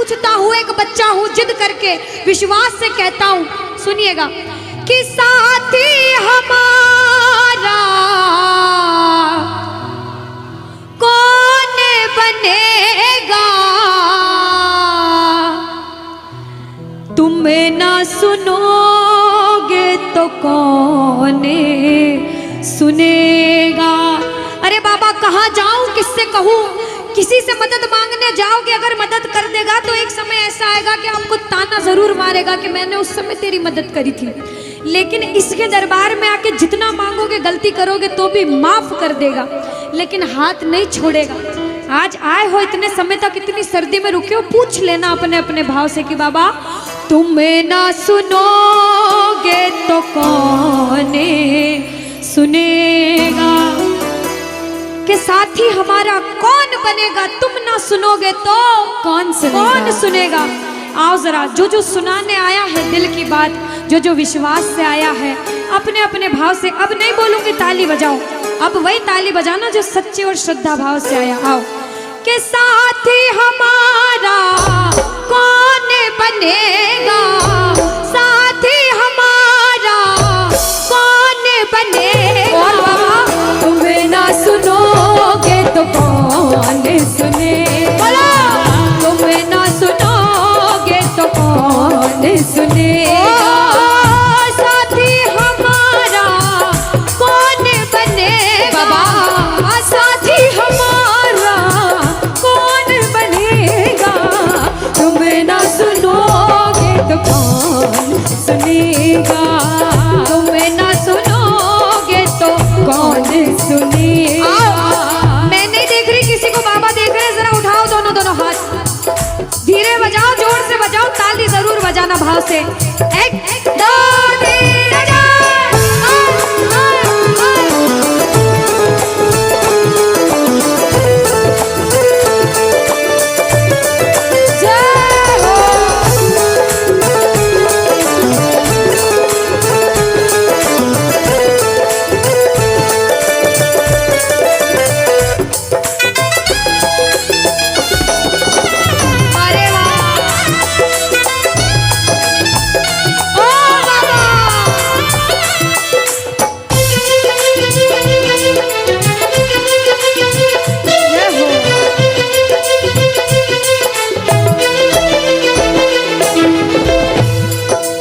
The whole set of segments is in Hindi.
पूछता हूँ, एक बच्चा हूँ, जिद करके विश्वास से कहता हूँ, सुनिएगा, कि साथी हमारा कौन बनेगा, तुम ना सुनोगे तो कौन सुनेगा। अरे बाबा कहाँ जाऊं, किससे कहूँ, किसी से मदद मांगने जाओगे, अगर मदद कर देगा तो एक समय ऐसा आएगा कि आपको ताना जरूर मारेगा कि मैंने उस समय तेरी मदद करी थी, लेकिन इसके दरबार में आके जितना मांगोगे, गलती करोगे तो भी माफ कर देगा, लेकिन हाथ नहीं छोड़ेगा। आज आए हो इतने समय तक, इतनी सर्दी में रुके हो, पूछ लेना अपने अपने भाव से कि बाबा तुम ना सुनोगे तो कौन सुनेगा, कि साथी हमारा कौन बनेगा, तुम ना सुनोगे तो कौन सुनेगा। आओ जरा, जो जो सुनाने आया है दिल की बात, जो जो विश्वास से आया है, अपने अपने भाव से, अब नहीं बोलूंगी ताली बजाओ, अब वही ताली बजाना जो सच्चे और श्रद्धा भाव से आया। आओ, कि साथी हमारा कौन बनेगा, साथी हमारा कौन बनेगा, और बाबा तुम्हें ना सुनोगे तो कौन सुनेगा, तुम्हें ना सुनोगे तो कौन सुनेगा, साथी हमारा कौन बनेगा, साथी हमारा कौन बनेगा, तुम्हें ना सुनोगे तो कौन सुनेगा, तुम्हें ना सुनोगे तो कौन सुनेगा। मैं नहीं देख रही किसी को, बाबा देख रहे हैं, जरा उठाओ दोनों दोनों हाथ, धीरे बजाओ, जोर से बजाओ, ताली जरूर बजाना भाव से। एक दो तीन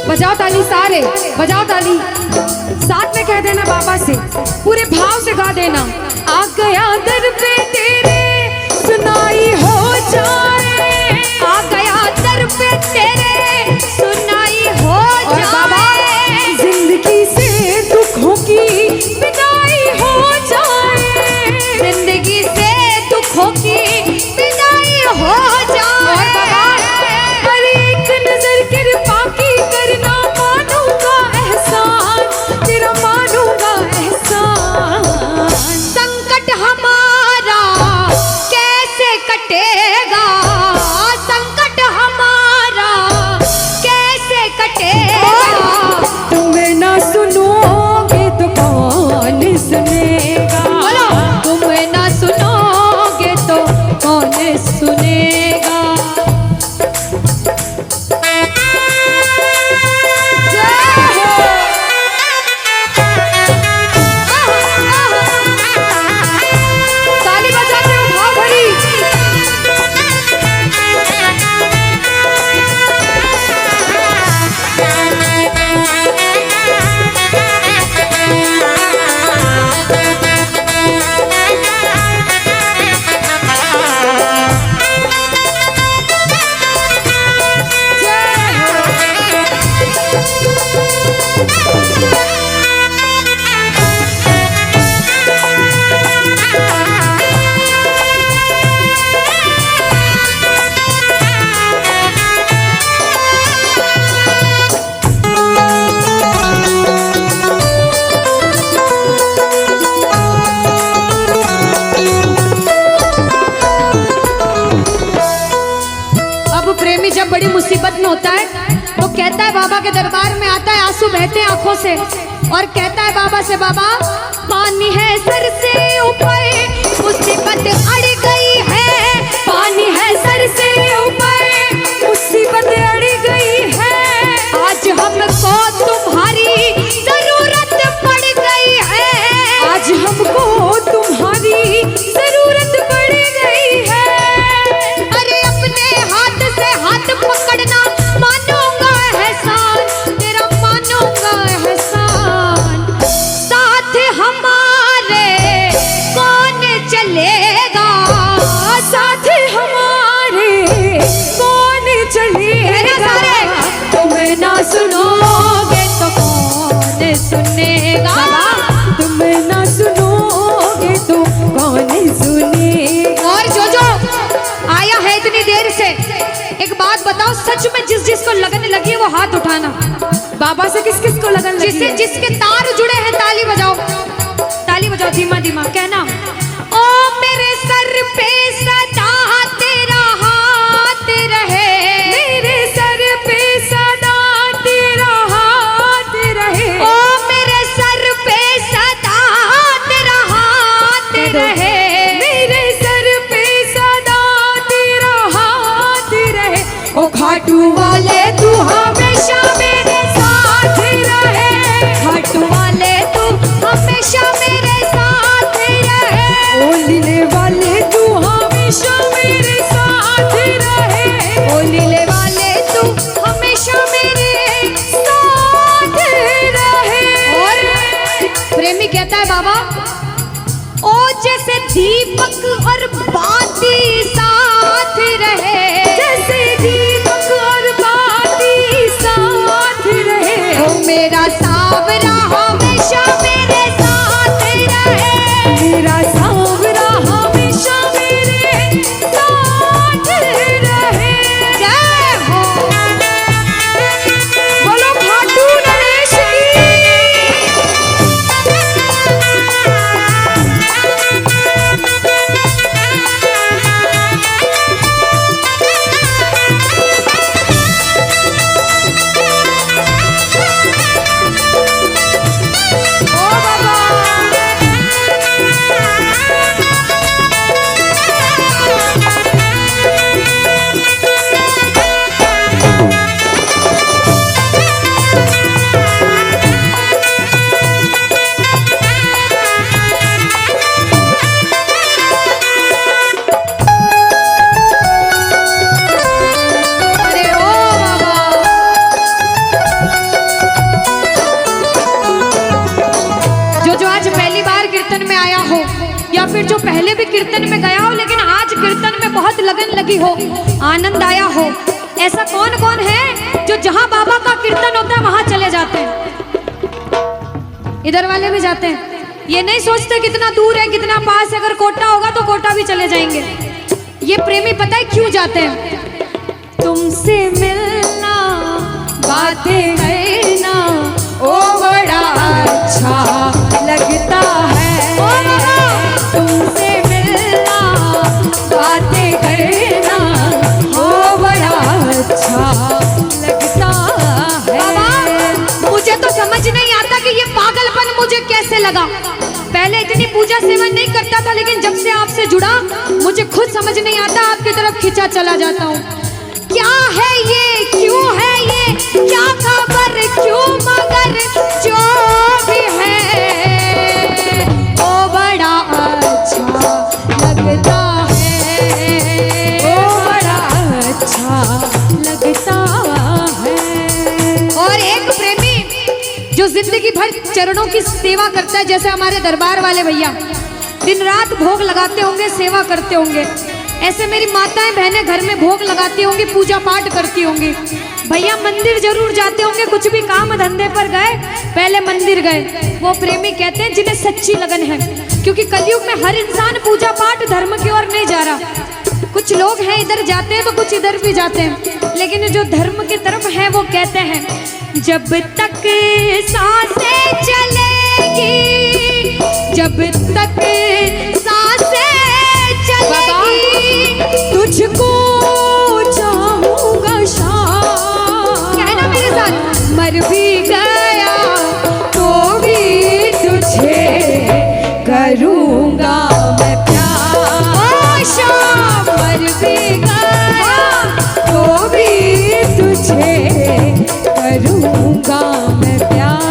बजाओ ताली, सारे बजाओ ताली, साथ में कह देना बाबा से, पूरे भाव से गा देना। आ गया दर पे तेरे सुनाई हो जाए, आ गया दर पे तेरे सुनाई हो जाए, जिंदगी से दुखों की विदाई हो जाए, जिंदगी से दुखों की विदाई हो जाए, पर एक नजर कृपा की करना, मानूंगा एहसान तेरा, मानूंगा एहसान, संकट हमारा कैसे कटेगा, संकट हमारा कैसे कटेगा, तुम्हें ना सुनोगे तो कौन सुनेगा, तुम्हें ना सुनोगे तो कौन सुनेगा। जब बड़ी मुसीबत में होता है तो कहता है, बाबा के दरबार में आता है, आंसू बहते हैं आंखों से, और कहता है बाबा से, बाबा पानी है सर से ऊपर, मुसीबत अड़ गई है, पानी है सर से ऊपर, सच में जिस जिसको लगन लगी है वो हाथ उठाना। बाबा से किस किस को लगन लगी जिससे है? जिसके तार जुड़े हैं ताली बजाओ, ताली बजाओ धीमा धीमा, कहना ओ मेरे सर पे सदा तेरा हाथ रहे, मेरे सर पे सदा तेरा हाथ रहे, ओ मेरे सर पे सदा तेरा हाथ रहे, मेरे सर पे सदा तेरा हाथ रहे। ओ खाटू वाले तू हमेशा मेरे साथ रहे, खाटू वाले तू हमेशा मेरे साथ रहे, ओ लीले वाले तू हमेशा मेरे साथ रहे, ओ लीले वाले तू हमेशा मेरे साथ रहे। और प्रेमी कहता है बाबा ओ जैसे दीपक और बाती साथ रहे, जैसे दीपक और बाती साथ रहे, ओ मेरा सावरा हमेशा मेरे साथ रहे, मेरा सांवरा हमेशा मेरे साथ रहे। जय हो। बोलो खाटू नरेश ओ बाबा अरे ओ बाबा जो आज पहली बार कीर्तन में आया हो या फिर जो पहले भी कीर्तन में गया हो लेकिन आज कीर्तन में बहुत लगन लगी हो, आनंद आया हो, ऐसा कौन कौन है जो जहां बाबा का कीर्तन होता है वहां चले जाते हैं? इधर वाले भी जाते हैं, ये नहीं सोचते कितना दूर है कितना पास है, अगर कोटा होगा तो कोटा भी चले जाएंगे। ये प्रेमी पता है क्यों जाते हैं? तुमसे मिलना बातें करना ओ बड़ा अच्छा लगता है, ओ बाबा तुमसे मिलना बातें करना ओ बड़ा अच्छा लगता है। बाबा मुझे तो समझ नहीं आता कि ये पागलपन मुझे कैसे लगा। पहले इतनी पूजा सेवन नहीं करता था लेकिन जब से आपसे जुड़ा मुझे खुद समझ नहीं आता, आपकी तरफ खिंचा चला जाता हूँ। क्या है ये, क्यों है ये, क्या खबर, क्यों मगर जो भी है ओ बड़ा अच्छा लगता है, ओ बड़ा अच्छा लगता है। और एक प्रेमी जो जिंदगी भर चरणों की सेवा करता है, जैसे हमारे दरबार वाले भैया दिन रात भोग लगाते होंगे, सेवा करते होंगे, ऐसे मेरी माताएं बहनें घर में भोग लगाती होंगी, पूजा पाठ करती होंगी। भैया मंदिर जरूर जाते होंगे, कुछ भी काम धंधे पर गए पहले मंदिर गए। वो प्रेमी कहते हैं जिन्हें सच्ची लगन है, क्योंकि कलयुग में हर इंसान पूजा पाठ धर्म की ओर नहीं जा रहा। कुछ लोग हैं इधर जाते हैं तो कुछ इधर भी जाते हैं, लेकिन जो धर्म की तरफ है वो कहते हैं जब तक सांसें चलेगी, जब तक सांसें चलेगी तुझको चाहूंगा शाम, कहना मेरे साथ, मर भी गया तो भी तुझे करूंगा मैं प्यार। ओ शाम मर भी गया तो भी तुझे करूंगा मैं प्यार।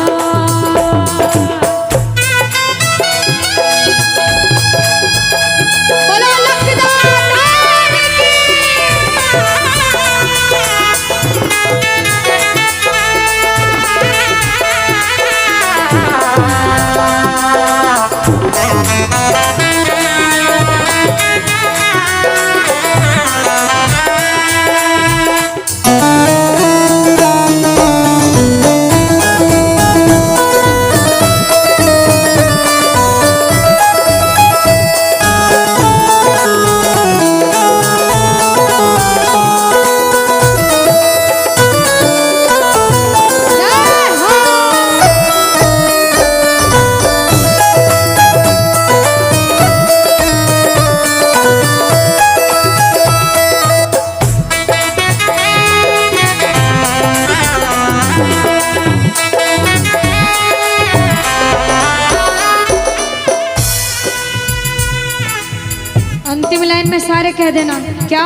सारे कह देना क्या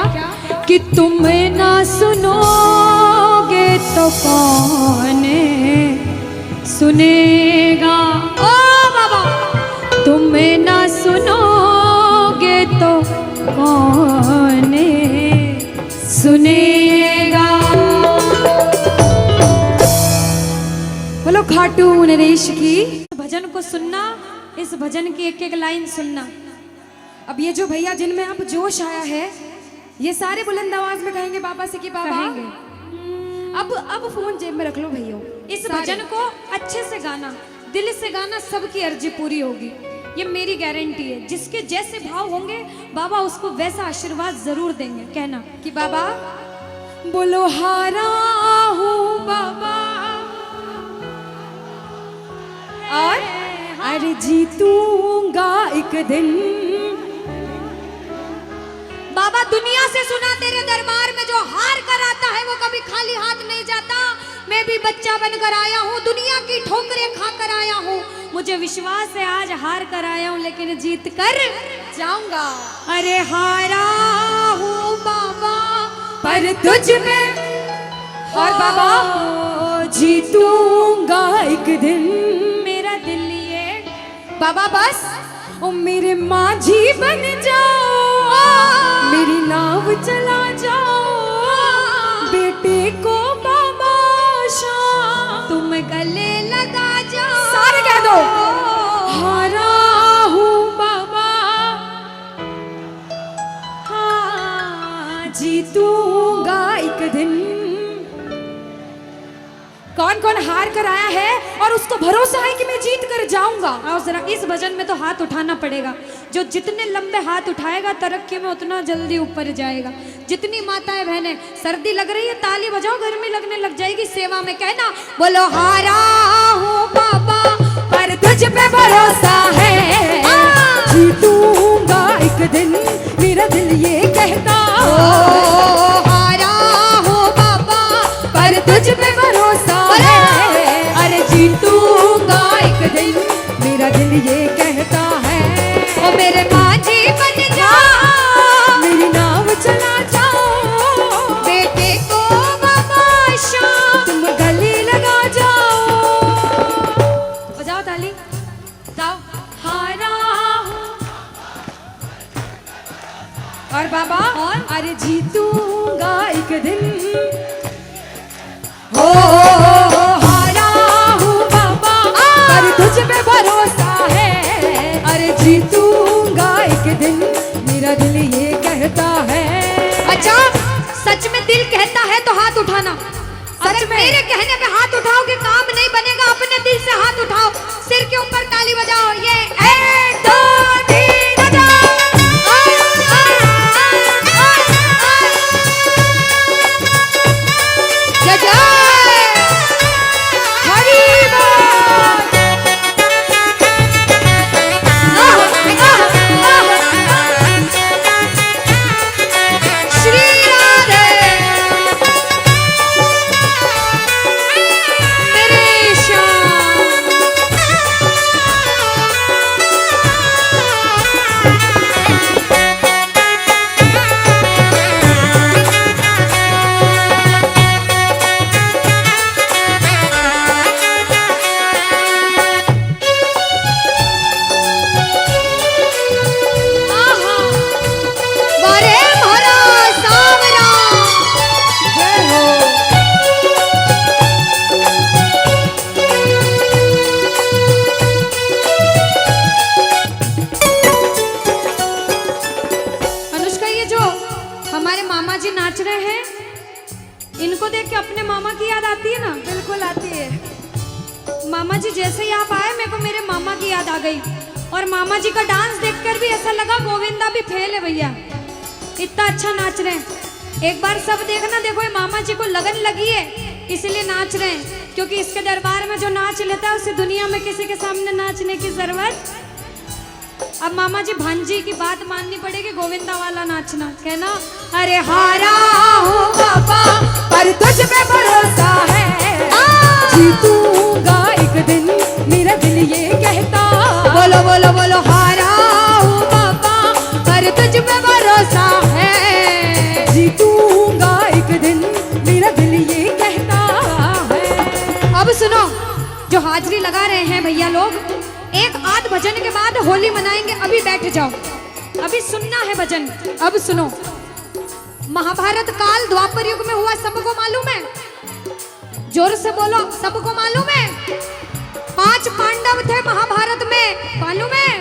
कि तुम ना सुनोगे तो कौन सुनेगा। ओ बाबा, तुम ना सुनोगे तो कौन सुनेगा। बोलो खाटू नरेश की। भजन को सुनना, इस भजन की एक एक लाइन सुनना। अब ये जो भैया जिनमें अब जोश आया है, ये सारे बुलंद आवाज में कहेंगे बाबा से कि बाबा अब फोन जेब में रख लो भैया। इस भजन को अच्छे से गाना, दिल से गाना, सबकी अर्जी पूरी होगी, ये मेरी गारंटी है। जिसके जैसे भाव होंगे बाबा उसको वैसा आशीर्वाद जरूर देंगे। कहना कि बाबा बोलो हारा हूँ बाबा और अरे जीतूंगा एक दिन। बाबा दुनिया से सुना तेरे दरबार में जो हार कर आता है वो कभी खाली हाथ नहीं जाता। मैं भी बच्चा बनकर आया हूँ, दुनिया की ठोकरें खाकर आया हूँ। मुझे विश्वास है आज हार कर आया हूँ लेकिन जीत कर जाऊंगा। अरे हारा हूँ बाबा पर तुझ में और बाबा जीतूंगा एक दिन। मेरा दिल ये बाबा बस ओ मेरे माझी बन जाओ, मेरी नाव चला जाओ, बेटे को बाबा शाम तुम गले लगा जाओ। सारे कह दो हारा हूँ बाबा, हाँ जीतूंगा एक दिन। कौन कौन हार कर आया है और उसको भरोसा है कि मैं जीत कर जाऊंगा। और जरा इस भजन में तो हाथ उठाना पड़ेगा। जो जितने लंबे हाथ उठाएगा तरक्की में उतना जल्दी ऊपर जाएगा। जितनी माताएं बहनें सर्दी लग रही है ताली बजाओ, गर्मी लगने लग जाएगी सेवा में। कहना बोलो हारा हूँ बाबा पर तुझ पे भरोसा है, जीतूंगा एक दिन मेरा दिल ये कहता। हारा हूँ बाबा पर तुझ पे भरोसा है, अरे जीतूंगा एक दिन मेरा दिल ये कहता है। ओ मेरे माझी बन जाओ, मेरी नाव चला जाओ, बेटे को बाबा शाम तुम गले लगा जाओ। बजाओ ताली जाओ। हारा और बाबा और अरे जीतूंगा एक दिन। हो हारा हूँ बाबा पर तुझ पे भरोसा है, अरे जीतूंगा एक दिन मेरा दिल ये कहता है। अच्छा सच में दिल कहता है तो हाथ उठाना। सच में मेरे कहने पे हाथ उठाओगे काम नहीं बनेगा। अपने दिल से हाथ उठाओ, सिर के ऊपर ताली बजाओ। ये 1 2 3 बजाओ। जय जय इनको देख के अपने मामा की याद आती है ना? बिल्कुल आती है। मामा जी जैसे ही आप आए मेरे को मेरे मामा की याद आ गई। और मामा जी का डांस देखकर भी ऐसा लगा गोविंदा भी फेल है भैया, इतना अच्छा नाच रहे हैं। एक बार सब देखना, देखो ये मामा जी को लगन लगी है इसलिए नाच रहे हैं, क्योंकि इसके दरबार में जो नाच लेता है उसे दुनिया में किसी के सामने नाचने की जरूरत। अब मामा जी भांजी की बात माननी पड़ेगी, गोविंदा वाला नाचना। कहना अरे हारा हूँ बाबा पर तुझ पे भरोसा है, जीतूंगा एक दिन मेरा दिल ये कहता। बोलो बोलो बोलो हारा हूँ बाबा पर तुझ पे भरोसा लगा रहे हैं भैया लोग, एक आध भजन के बाद होली मनाएंगे। अभी बैठ जाओ, अभी सुनना है भजन। अब सुनो, महाभारत काल द्वापर युग में हुआ, सबको मालूम है? जोर से बोलो, सबको मालूम है? 5 पांडव थे महाभारत में, मालूम है?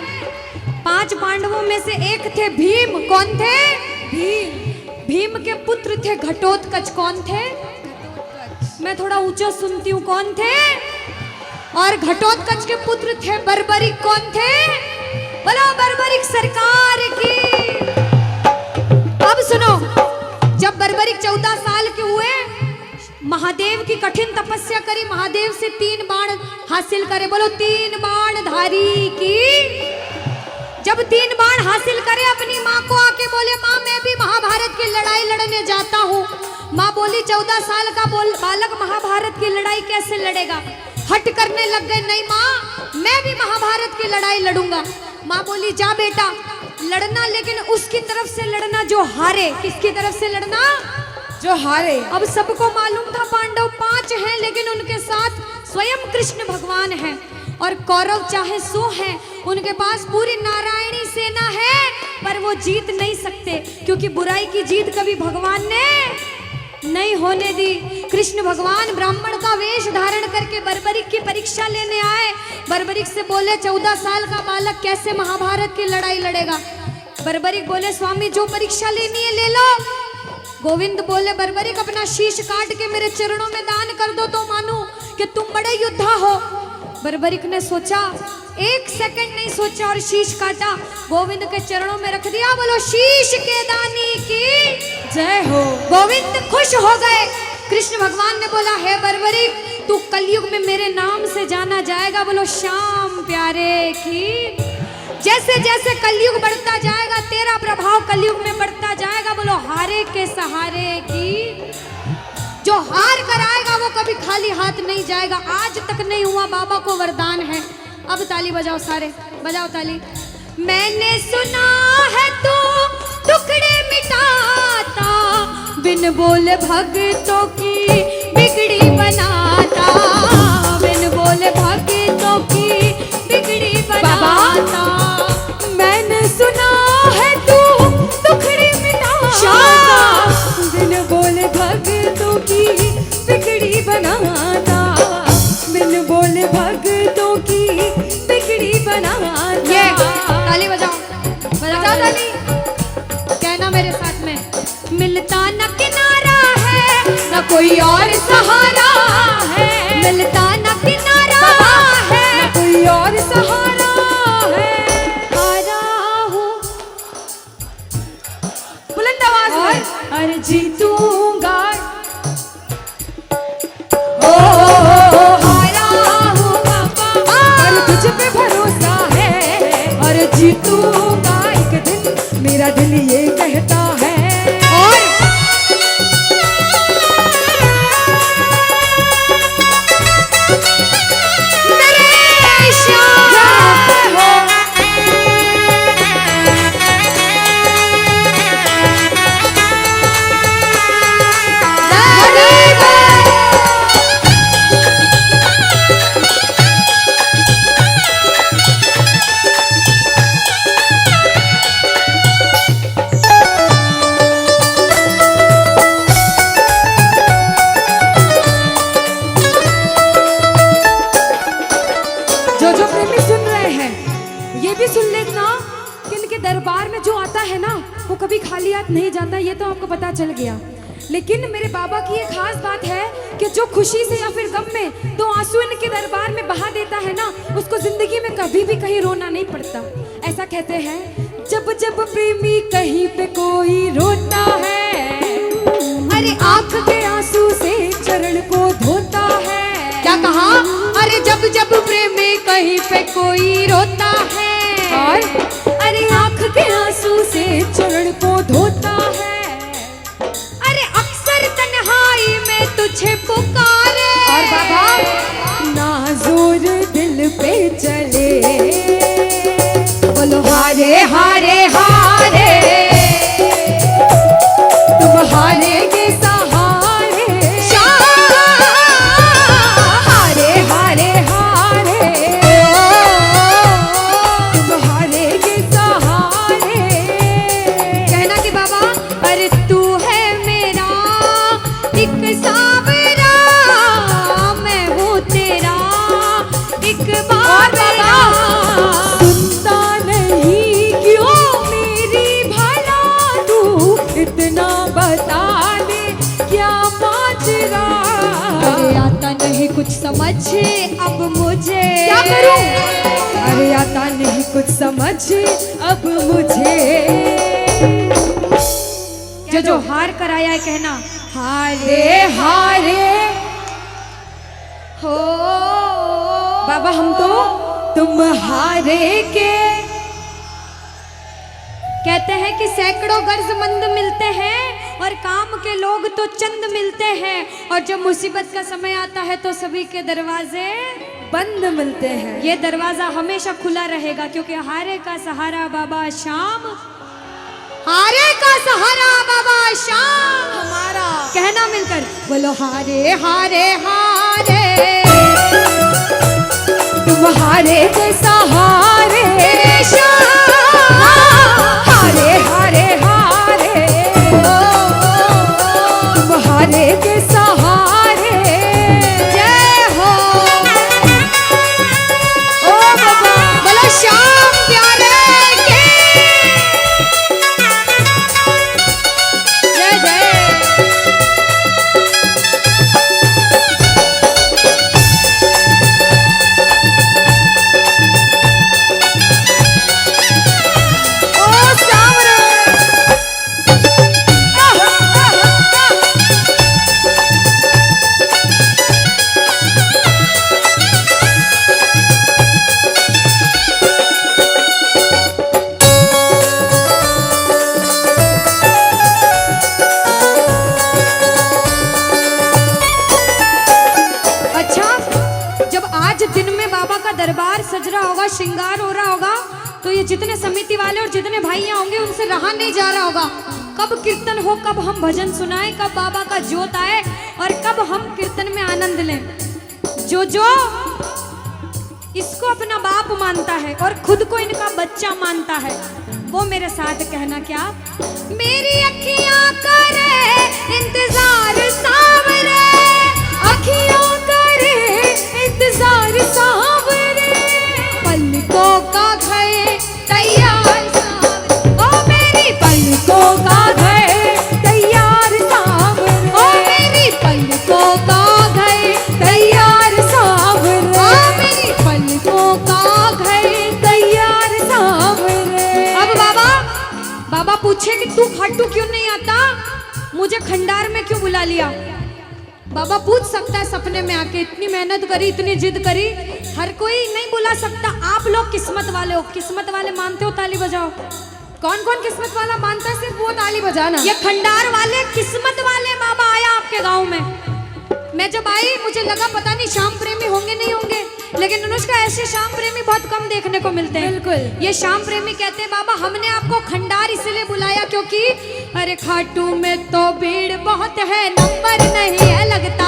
5 पांडवों में से एक थे भीम। कौन थे? भीम। भीम के पुत्र थे घटोत्कच। कौन थे? मैं थोड़ा ऊंचा सुनती हूँ। कौन थे? और घटोत्कच के पुत्र थे बर्बरिक। कौन थे? बोलो बर्बरिक सरकार की। अब सुनो, जब बर्बरिक 14 साल के हुए, महादेव की कठिन तपस्या करी, महादेव से 3 बाण हासिल करे। बोलो 3 बाण धारी की। जब 3 बाण हासिल करे, अपनी माँ को आके बोले, माँ मैं भी महाभारत की लड़ाई लड़ने जाता हूँ। माँ बोली 14 साल का बालक महाभारत की लड़ाई कैसे लड़ेगा? हट करने लग गए, नहीं माँ मैं भी महाभारत की लड़ाई लड़ूंगा। माँ बोली जा बेटा लड़ना, लेकिन उसकी तरफ से लड़ना जो हारे। किसकी तरफ से लड़ना? जो हारे। अब सबको मालूम था पांडव 5 हैं, लेकिन उनके साथ स्वयं कृष्ण भगवान हैं। और कौरव चाहे 100 हैं, उनके पास पूरी नारायणी सेना है, पर वो जीत नहीं सकते, क्योंकि बुराई की जीत कभी भगवान ने नहीं होने दी। कृष्ण भगवान ब्राह्मण का वेश धारण करके बर्बरिक की परीक्षा लेने आए। बर्बरिक से बोले 14 साल का बालक कैसे महाभारत की लड़ाई लड़ेगा? बर्बरिक बोले स्वामी जो परीक्षा लेनी है ले लो। गोविंद बोले बर्बरिक अपना शीश काट के मेरे चरणों में दान कर दो तो मानूं कि तुम बड़े योद्धा हो। बर्बरिक ने सोचा, 1 सेकंड नहीं सोचा और शीश काटा, गोविंद के चरणों में रख दिया। बोलो शीश के दानी की जय हो। गोविंद खुश हो गए। कृष्ण भगवान ने बोला हे बर्बरिक तू कलयुग में मेरे नाम से जाना जाएगा। बोलो श्याम प्यारे की। जैसे जैसे कलयुग बढ़ता जाएगा तेरा प्रभाव कलयुग में बढ़ता जाएगा। बोलो हारे के सहारे की। जो हार कर आएगा वो कभी खाली हाथ नहीं जाएगा। आज तक नहीं हुआ, बाबा को वरदान है। अब ताली बजाओ, सारे बजाओ ताली। मैंने सुना है तू टुकड़े मिटाता, बिन बोले भक्तों की बिगड़ी बनाता, बिन बोले भक्तों की बिगड़ी बनाता। मैंने सुना है तू टुकड़े मिटाता, बिन बोले भक्तों की बिगड़ी बनाता, बिन बोले भक्तों की बिगड़ी बनाता। ये ताली बजाओ, बजाओ ताली। कहना मेरे साथ में, मिलता न किनारा है न कोई और सहारा है, मिलता न किनारा है न कोई और सहारा है। हारा हूँ बुलंद आवाज में, अरे जीतूंगा। हारा हूँ बाबा, और तुझ पे भरोसा है, और जीतूंगा एक दिन, मेरा दिल ये कहता है। और मेरे श्याम हो। जो प्रेमी सुन रहे हैं ये भी सुन लेना कि इनके दरबार में जो आता है ना वो कभी खाली हाथ नहीं जाता। ये तो आपको पता चल गया। लेकिन मेरे बाबा की एक खास बात है कि जो खुशी से या फिर गम में 2 आंसू इनके दरबार में बहा देता है ना, उसको जिंदगी में कभी भी कहीं रोना नहीं पड़ता। ऐसा कहते हैं, जब जब प्रेमी कहीं पे कोई रोता है, अरे आंख के आंसू से चरण को धोता है। क्या कहा? अरे जब जब प्रेमी कहीं पे कोई रोता है, और अरे आंख के आंसू से चरण को धोता है। अरे अक्सर तन्हाई में तुझे पुकारे। और बाबा नाज़ुर दिल पे चले, बोलो हारे हारे हारे, तुम हारेगे सहारे। हारे हारे हारे, नहीं कुछ समझ अब मुझे, क्या करूं? अरे आता नहीं कुछ समझ अब मुझे। जो हार कर आया है कहना हारे हारे हो बाबा, हम तो तुम हारे के। कहते हैं कि सैकड़ों गर्जमंद मिलते हैं और काम के लोग तो चंद मिलते हैं, और जब मुसीबत का समय आता है तो सभी के दरवाजे बंद मिलते हैं। ये दरवाजा हमेशा खुला रहेगा, क्योंकि हारे का सहारा बाबा शाम, हारे का सहारा बाबा शाम हमारा। कहना मिलकर बोलो हारे हारे हारे, तुम हारे के सहारे शाम, हारे हारे हारे, तुम हारे के सहारे। जय हो ओ बाबा, बोलो शाम प्यारे के जय जय। दरबार सज रहा होगा, श्रृंगार हो रहा होगा, तो ये जितने समिति वाले और जितने भाइयां होंगे उनसे रहा नहीं जा रहा होगा। कब कीर्तन हो, कब हम भजन सुनाएं, कब बाबा का जोत आए और कब हम कीर्तन में आनंद लें। जो इसको अपना बाप मानता है और खुद को इनका बच्चा मानता है, वो मेरे साथ कहना क्या, मेरी अखियां करे इंतजार सावरे, अखियां करे इंतजार सावरे, पलकों का घर तैयार सावरे, ओ मेरी पलकों का घर तैयार सावरे, ओ मेरी पलकों का घर तैयार सावरे, ओ मेरी पलकों का घर तैयार सावरे। अब बाबा पूछे कि तू खाटू क्यों नहीं आता, मुझे खंडार में क्यों बुला लिया। बाबा पूछ सकता है सपने में आके, इतनी मेहनत करी, इतनी जिद करी, हर कोई नहीं बुला सकता। आप लोग किस्मत वाले हो, किस्मत वाले मानते हो, ताली बजाओ। कौन कौन किस्मत वाला मानता है, सिर्फ वो ताली बजाना। ये खंडार वाले किस्मत वाले बाबा आया आपके गांव में। मैं जब आई मुझे लगा पता नहीं श्याम प्रेमी होंगे नहीं होंगे, लेकिन अनुष्का ऐसे श्याम प्रेमी बहुत कम देखने को मिलते हैं। बिल्कुल। ये श्याम प्रेमी कहते हैं बाबा हमने आपको खंडार इसलिए बुलाया क्योंकि अरे खाटू में तो भीड़ बहुत है, नंबर नहीं है लगता,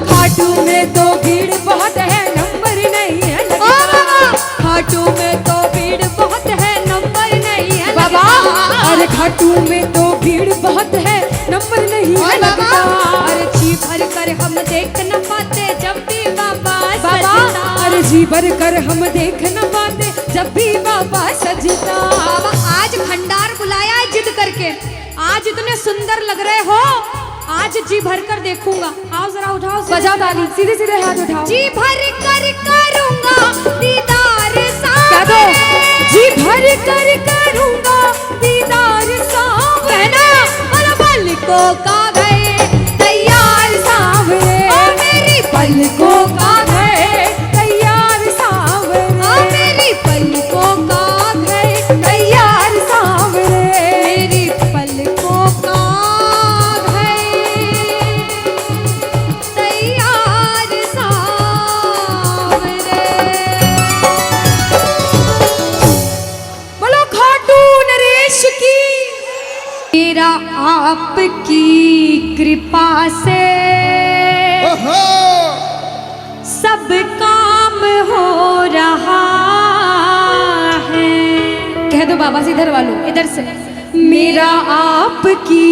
खाटू में तो भीड़ बहुत है, नंबर नहीं है लगता, खाटू में तो भीड़ बहुत है, नंबर नहीं है बाबा, अरे खाटू में तो भीड़ बहुत है, नंबर नहीं है लगता, अरे जी भर कर हम देख न पाते जब भी बाबा सजता, अरे जी भर कर हम देख न पाते जब भी बाबा सजता। बाबा आज खंडार बुलाया है जिद करके, आज इतने सुंदर लग रहे हो, आज जी भर कर देखूंगा। आओ जरा उठाओ, बजाओ ताली, सीधे सीधे हाथ उठाओ। जी भर कर करूंगा दीदार क्या दो, जी भर कर करूंगा दीदार सावरे, कहना और पलकों का घर तैयार सावरे, ओ मेरी पलकों का घर तैयार सावरे, ओ मेरी पलकों का घर तैयार सावरे, मेरी पलकों का घर तैयार सावरे। बोलो खाटू नरेश की। मेरा आपकी कृपा से सब काम हो रहा है। कह दो बाबा से, इधर वालों, इधर से, मेरा आपकी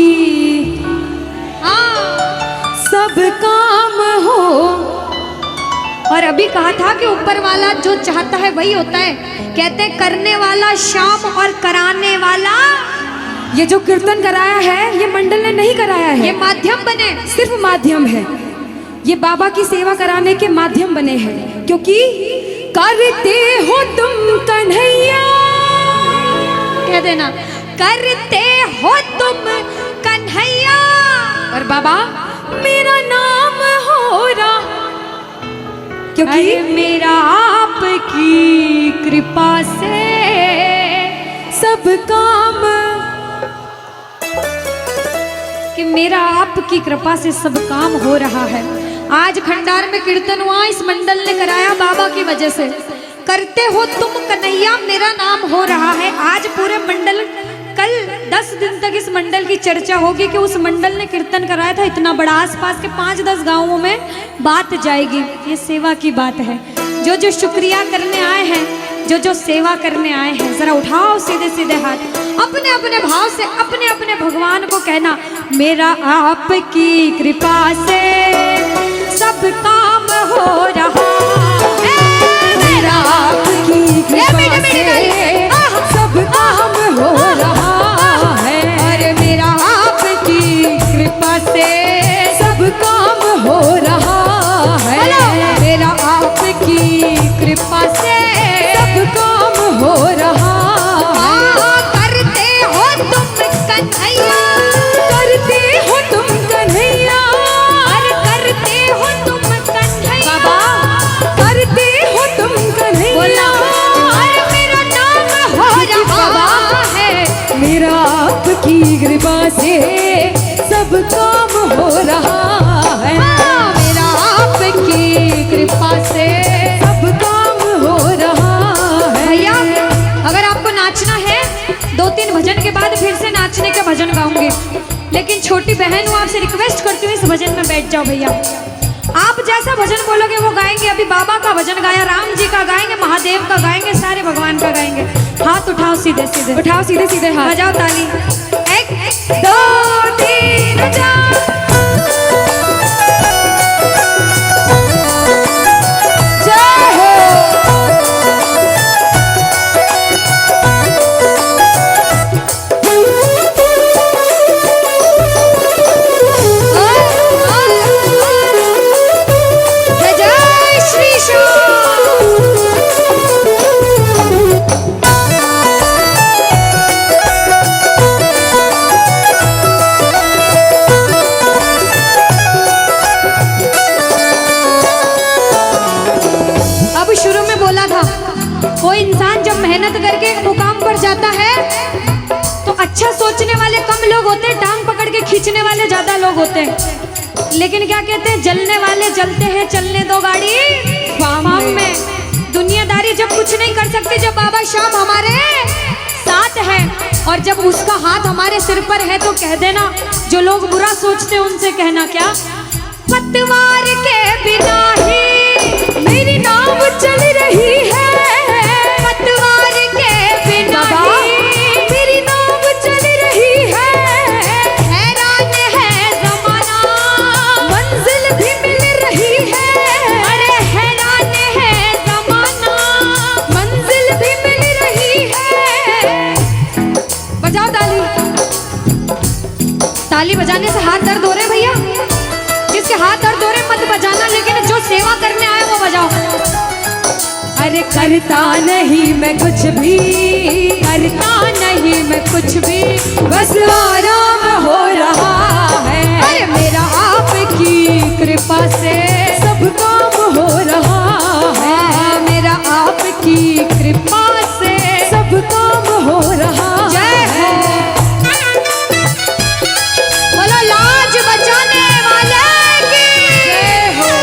सब काम हो। और अभी कहा था कि ऊपर वाला जो चाहता है वही होता है। कहते हैं करने वाला श्याम और कराने वाला, ये जो कीर्तन कराया है ये मंडल ने नहीं कराया है, ये माध्यम बने, सिर्फ माध्यम है। ये बाबा की सेवा कराने के माध्यम बने हैं, क्योंकि करते हो तुम कन्हैया, कह देना करते हो तुम कन्हैया, और बाबा मेरा नाम हो रहा, क्योंकि अरे मेरा आपकी कृपा से सब काम, कि मेरा आपकी कृपा से सब काम हो रहा है। आज खंडार में कीर्तन हुआ, इस मंडल ने कराया बाबा की वजह से। करते हो तुम कन्हैया, मेरा नाम हो रहा है। आज पूरे मंडल, कल 10 दिन तक इस मंडल की चर्चा होगी कि उस मंडल ने कीर्तन कराया था इतना बड़ा, आसपास के 5-10 गांवों में बात जाएगी। ये सेवा की बात है। जो जो शुक्रिया करने आए हैं, जो जो सेवा करने आए हैं, जरा उठाओ सीधे सीधे हाथ, अपने अपने भाव से अपने अपने भगवान को कहना, मेरा आपकी कृपा से सब काम हो रहा है, मेरा आपकी कृपा से सब काम हो रहा है, अरे मेरा आपकी कृपा से सब काम हो रहा है, मेरा आपकी कृपा से सब काम हो रहा है। करते हो तुम कन्हैया, करते हो तुम कन्हैया, अरे करते हो तुम कन्हैया, बाबा करते हो तुम कन्हैया, बोला अरे मेरा नाम हो रहा है, मेरा आपकी कृपा से सब काम हो रहा है, मेरा आपकी कृपा से सब काम हो रहा है। भैया अगर आपको नाचना है, 2-3 भजन के बाद फिर से नाचने का भजन गाऊंगी, लेकिन छोटी बहन हूँ, आपसे रिक्वेस्ट करती हूँ इस भजन में बैठ जाओ भैया। आप जैसा भजन बोलोगे वो गाएंगे। अभी बाबा का भजन गाया, राम जी का गाएंगे, महादेव का गाएंगे, सारे भगवान का गाएंगे। हाथ उठाओ सीधे सीधे, उठाओ सीधे सीधे हाथ, बजाओ ताली, 1 2 3 4। जय हो। जय श्री श्याम। अब शुरू में बोला था, कोई इंसान जब मेहनत करके एक मुकाम पर जाता है तो अच्छा सोचने वाले कम लोग होते हैं, टांग पकड़ के खींचने वाले ज्यादा लोग होते हैं। लेकिन क्या कहते हैं, जलने वाले जलते हैं, चलने दो गाड़ी फार्म में। दुनियादारी जब कुछ नहीं कर सकती, जब बाबा श्याम हमारे साथ है और जब उसका हाथ हमारे सिर पर है, तो कह देना, जो लोग बुरा सोचते हैं उनसे कहना क्या, पतवार के बिना ही मेरी नाव चल रही है, पतवार के बिना ही मेरी नाव चल रही है, हैरान है जमाना, मंजिल भी मिल रही है, अरे हैरान है जमाना, मंजिल भी मिल रही है। बजाओ ताली। ताली बजाने से हाथ दर्द हो रहे भैया, जिसके हाथ दर्द हो रहे मत बजाना, लेकिन जो सेवा करने आए वो बजाओ। अरे करता नहीं मैं कुछ भी, करता नहीं मैं कुछ भी, बस आराम हो रहा है, अरे मेरा आपकी कृपा से सब काम हो रहा है, मेरा आपकी कृपा से सब काम हो रहा जय है। बोलो लाज बचाने वाले की जय हो।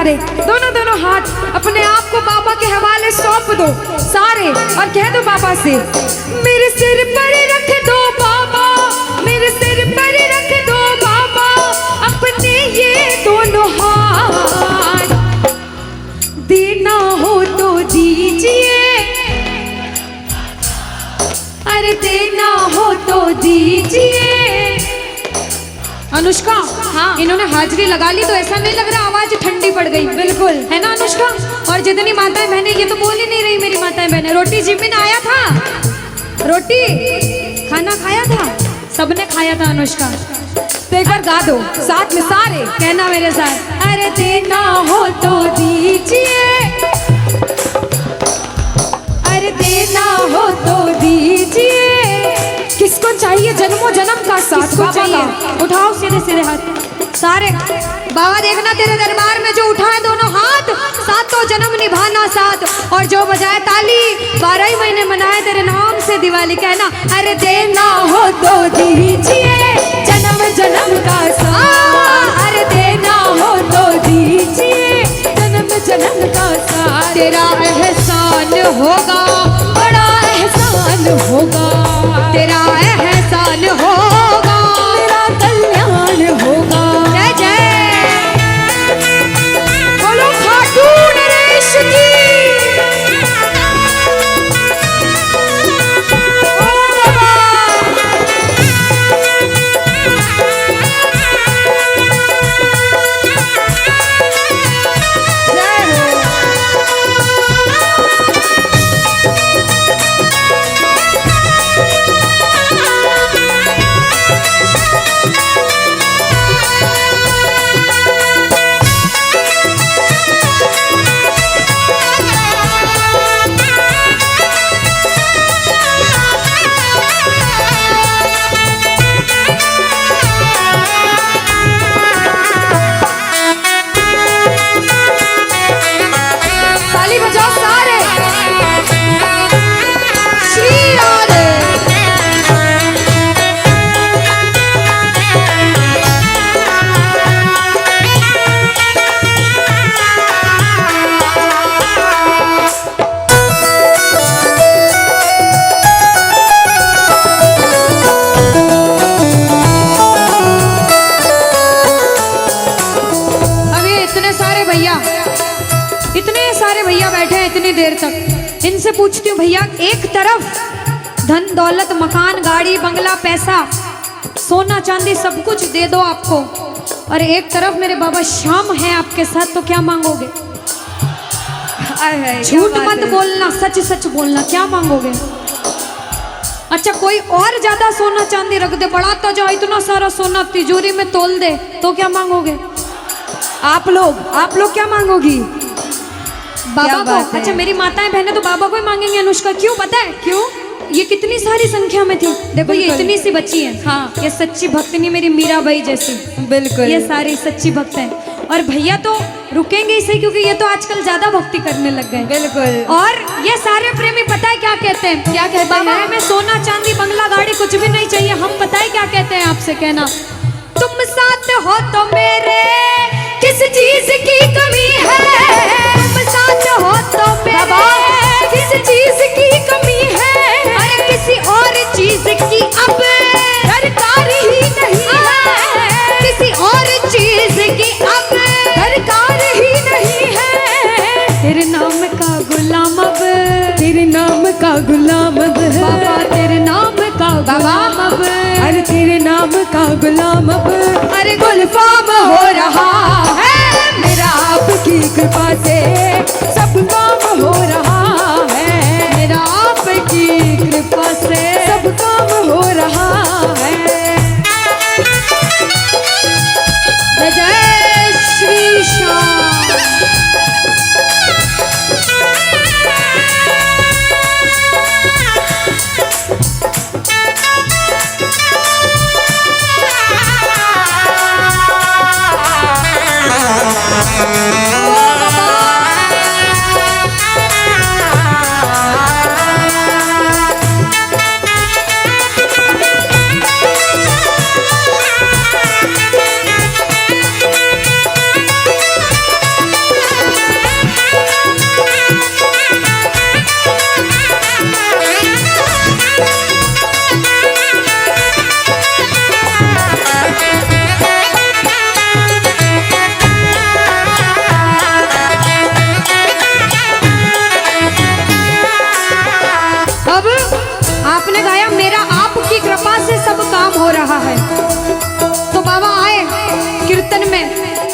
सारे, दोनों दोनों हाथ अपने आप को बाबा के हवाले सौंप दो सारे, और कह दो बाबा से, मेरे सिर पर रख दो बाबा, मेरे सिर पर रख दो बाबा अपने ये दोनों हाथ, देना हो तो दीजिए, अरे देना हो तो दीजिए। अनुष्का, हाँ, इन्होंने हाजिरी लगा ली तो ऐसा नहीं लग रहा आवाज ठंडी पड़ गई? बिल्कुल, है ना अनुष्का? और जितनी माताएं बहनें, ये तो बोल ही नहीं रही मेरी माताएं बहनें। रोटी जिमिन आया था, रोटी खाना खाया था, सबने खाया था अनुष्का। तो एक बार गा दो साथ में सारे, कहना मेरे साथ, अरे देना हो तो दीजिए, अरे देना हो तो दीजिए। किसको चाहिए जन्मों जन्म का साथ? किसको चाहिए? उठाओ सीधे सीधे हाथ सारे। बाबा देखना तेरे दरबार में जो उठाए दोनों हाथ, सातों जन्म निभाना साथ, और जो बजाए ताली 12 ही महीने मनाए तेरे नाम से दिवाली। कहना, अरे देना हो तो दीजिए जन्म जन्म का साथ, अरे देना हो तो दीजिए जन्म जन्म का साथ। तेरा एहसान होगा, बड़ा एहसान होगा, तेरा एहसान होगा, तेरा कल्याण होगा। जय जय बोलो खाटू नरेश की। देर तक इनसे पूछती हूँ, भैया एक तरफ धन दौलत मकान गाड़ी बंगला पैसा सोना चांदी सब कुछ दे दो आपको, और एक तरफ मेरे बाबा श्याम है आपके साथ, तो क्या मांगोगे? झूठ मत बोलना, सच सच बोलना, क्या मांगोगे? अच्छा कोई और ज्यादा सोना चांदी रख दे, बढ़ाता जाओ इतना सारा सोना तिजोरी में तोल दे, तो क्या मांगोगे? आप लोग क्या मांगोगी? बाबा को। अच्छा मेरी माताएं बहनें तो बाबा को ही मांगेंगे अनुष्का, क्यों पता है? क्यों? ये कितनी सारी संख्या में थी, देखो ये इतनी सी बच्ची है, हाँ ये सच्ची भक्तनी मेरी मीराबाई जैसी, बिल्कुल ये सारी सच्ची भक्त हैं। और भैया तो रुकेंगे ही सही, क्योंकि ये तो आजकल ज्यादा भक्ति करने लग गए। बिल्कुल। और ये सारे प्रेमी पता है क्या कहते हैं? क्या कहते हैं? बाबा हमें सोना चांदी बंगला गाड़ी कुछ भी नहीं चाहिए, हम पता है क्या कहते हैं आपसे? कहना, तुम साथ हो तो मेरे किस चीज की कमी है, तुम साथ हो तो मेरे किस चीज की कमी है, अरे किसी और चीज की अब दरकार ही नहीं है, किसी और चीज की अब दरकार ही नहीं है। तेरे नाम का गुलाम अब, तेरे नाम का गुलाम अब बाबा, तेरे नाम का गुलाम अब, अरे तेरे नाम का गुलाम अब, अरे गुलफाम हो रहा है मेरा आपकी कृपा से, सब काम हो रहा है मेरा आपकी कृपा से, सब काम हो रहा है। जय श्री श्याम।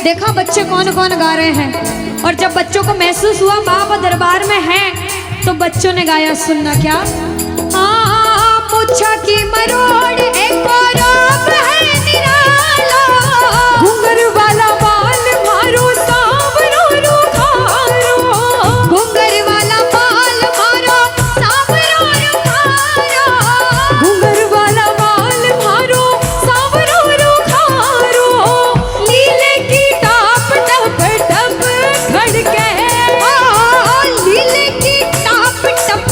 देखा बच्चे कौन कौन गा रहे हैं, और जब बच्चों को महसूस हुआ बाबा दरबार में हैं, तो बच्चों ने गाया, सुनना क्या। मुच्छा की मरोड़ एक और है निराला, घुंघर वाला बाल मारो सांवरो रुखारो, घुंघर वाला बाल मारो सांवरो रुखारो, घुंघर वाला बाल मारो सांवरो रुखारो, लीले की टाप टप टप खड़के, लीले की टाप टप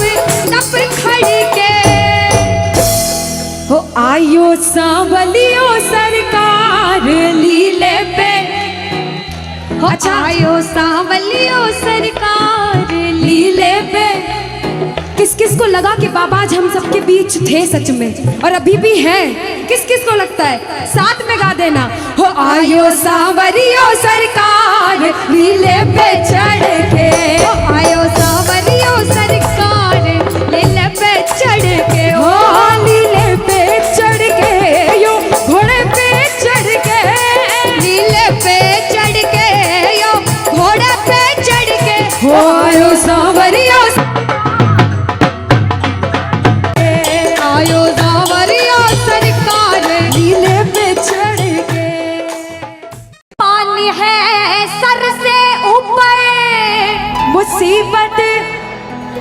टप खड़के, हो आयो सांवलियो सरकार लीले पे। अच्छा, आयो सांवलियो सरकार लीले पे। किस किस को लगा कि बाबा आज हम सबके बीच थे सच में, और अभी भी हैं? किस किस को लगता है? साथ में गा देना, हो आयो सांवरियो सरकार लीले पे चढ़ के, आयो सांवरियो सरकार लीले पे चढ़ के, हो लीले पे चढ़ के, यो घोड़े पे चढ़ के, लीले पे चढ़ के, यो घोड़े पे चढ़ के, हो आयो सांवरियो आयो सांवरियो सरकार लीले पे चढ़ के। पानी है सर से ऊपर, मुसीबत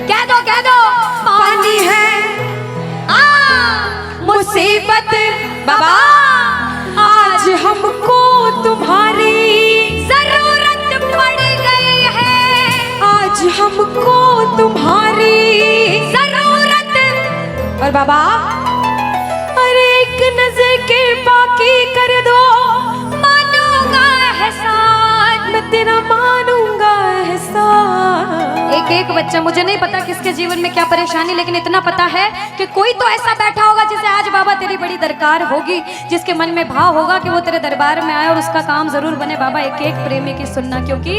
कह दो पानी है, मुसीबत बाबा आज हमको तुम्हारी जरूरत पड़ गई है, आज हमको तुम्हारी जरूरत। और बाबा अरे एक नजर के बाकी कर दो, मानूंगा एहसान, मैं तेरा मानूंगा एहसान। एक एक बच्चा, मुझे नहीं पता किसके जीवन में क्या परेशानी, लेकिन इतना पता है कि कोई तो ऐसा बैठा होगा जिसे आज बाबा तेरी बड़ी दरकार होगी, जिसके मन में भाव होगा कि वो तेरे दरबार में आए और उसका काम जरूर बने। बाबा एक एक प्रेमी की सुनना, क्योंकि